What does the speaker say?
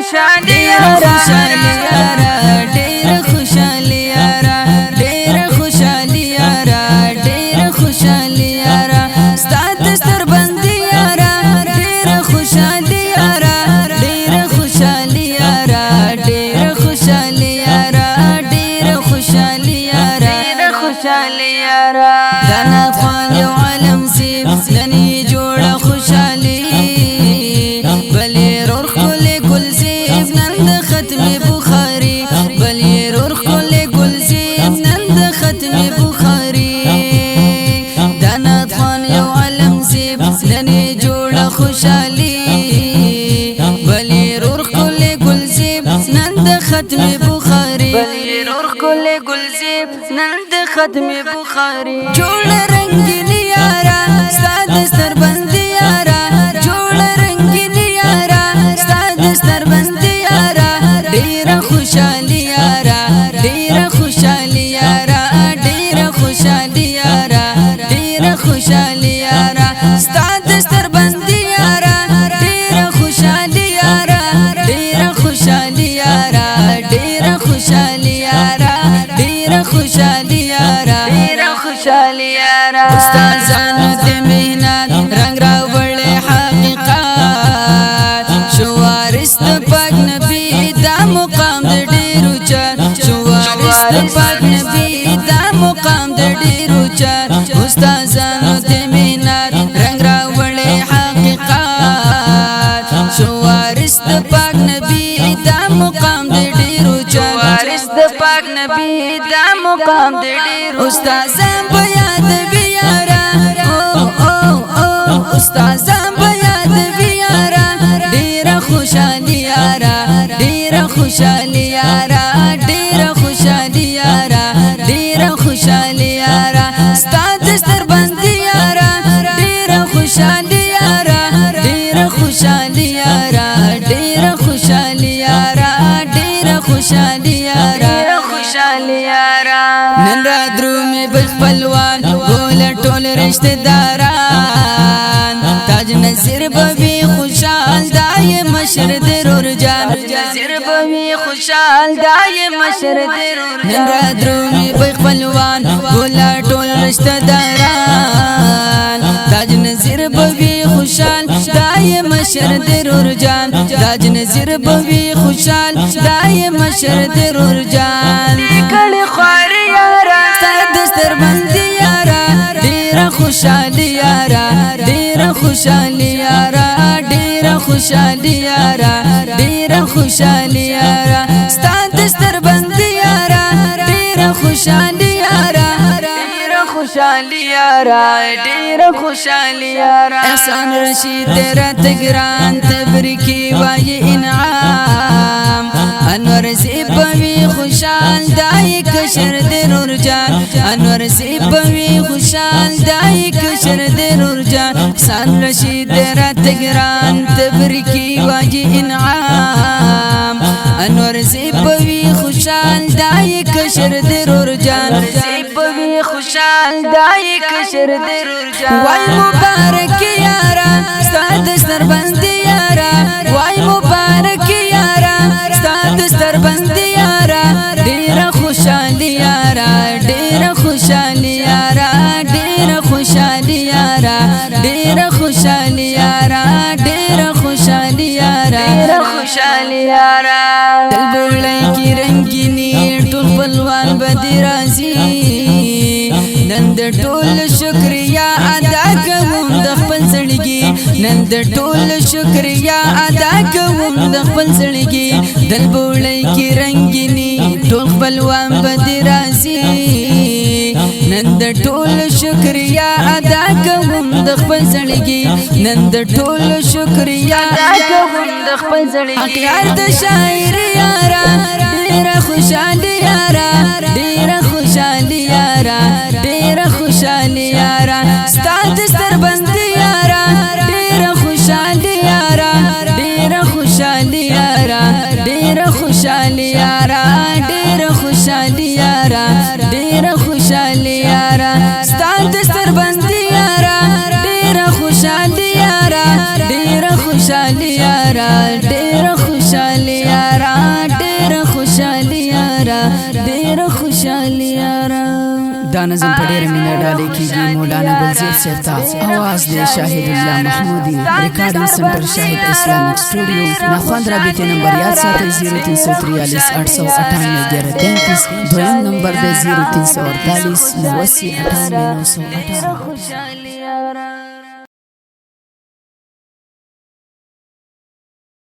خوشالي یارا ډېر خوشالي یارا ډېر خوشالي یارا ډېر خوشالي یارا ستا دستر بندي یارا ډېر خوشالي یارا ډېر خوشالي یارا ډېر خوشالي یارا ډېر خوشالي یارا ډېر خوشالي یارا دنا خوان یو عالم سیب نني جوړه خوشالي بلې رور خل ګل سیب نن ختم بخاري بلې رور خل ګل سیب نن ختم بخاري دنا خوان یو عالم سیب نني جوړه خوشالي بلې رور خل ګل سیب نن ختم بخاري بلې رور خل ګل سیب نن ختم بخاري جوړ رنگینی یارا ستا دستر بندي یارا جوړ رنگینی یارا ستا دستر بندي یارا ډېر خوشالي یارا ډېر خوشالي یارا ډېر خوشالي یارا ډېر خوشالي یارا ستا دستر بندي یارا ډېر خوشالي یارا ډېر خوشالي یارا ډېر خوشالي یارا ډېر خوشالي یارا ډېر خوشالي یارا استادانو د مهنت رنگ راوړې حقیقت شو وارث د پاک نبی دا مقام د ډیرو چر شو وارث د پاک نبی دا مقام د ډیرو چر استادانو د مهنت رنگ راوړې حقیقت شو وارث د پاک نبی دا مقام د ډیرو چر وارث د پاک نبی دا مقام د ډیرو استادان بیاد بیارا استادان بیاد بیارا ډیر خوشالي یارا ډیر خوشالي یارا ډیر خوشالي یارا ډیر خوشالي یارا ستا دستر بندي یارا ډیر خوشالي یارا ډیر خوشالي یارا ډیر خوشالي یارا ډیر خوشالي یارا ډیر خوشالي یارا نن را درومي بخپلوان ګول ټول رشتہ داران تاج نصیر بوي خوشال دای مشر درور جان نصیر بوي خوشال دای مشر درور نن را درومي بخپلوان ګول ټول رشتہ داران تاج نصیر بوي خوشال دای مشر درور جان تاج نصیر بوي خوشال دای مشر درور جان کړي خوار یارا دستر بندي یارا ډیر خوشالي یارا ډیر خوشالي یارا ډیر خوشالي یارا ډیر خوشالي یارا ستا دستر بندي یارا ډیر خوشالي یارا ډیر خوشالي یارا ډیر خوشالي یارا احسان رشید رات ګران تبریکی وای انعام انور سیبوی خوشال دای کشر درور جان انور سیبوی خوشال دای کشر درور جان احسان رشید رات ګران تبریکی وای انعام انور سیبوی خوشال دای کشر درور جان سیبوی خوشال دای کشر درور جان وای مبارک یارا ستا دستر بندي یارا وای مبارک یارا ستا دستر بندي یارا ډیر خوشالي یارا ډیر خوشالي یارا ډیر خوشالي یارا ډیر خوشالي یارا ډیر خوشالي یارا ډیر خوشالي یارا دل بولای کی رنگینی ټول بلوان بدی راځي نن د ټول شکریا ادا کوم د خپل زړګي نن د ټول شکریا ادا کوم د خپل زړګي دل بولای کی رنگینی ټول بلوان بدی راځي نن د ټول شکریا ادا کوم د خپل زړګي نن د ټول شکریا ادا کوم د خپل زړګي اخیار د شاعر یارا ډیر خوشالي یارا ډیر خوشالي یارا ډیر خوشالي یارا ستا دستر بندي یارا ډیر خوشالي یارا ډیر خوشالي یارا ډیر خوشالي یارا ډیر خوشالي یارا ډیر خوشالي یارا ستا دستر بندي یارا ډیر خوشالي یارا ډیر خوشالي یارا ډیر خوشالي خوشالي یارا دا نظم په ډېره مینه ډالۍ کېږي مولانا ګلزیر صاحب ته اواز دی شاهد الله محمودي ریکارډینګ سنټر شاهد اسلامک سټوډیو نخواند رابطې نمبر یاد ساتئ 0343 898 1133 دویم نمبر دی 0348 89 98 918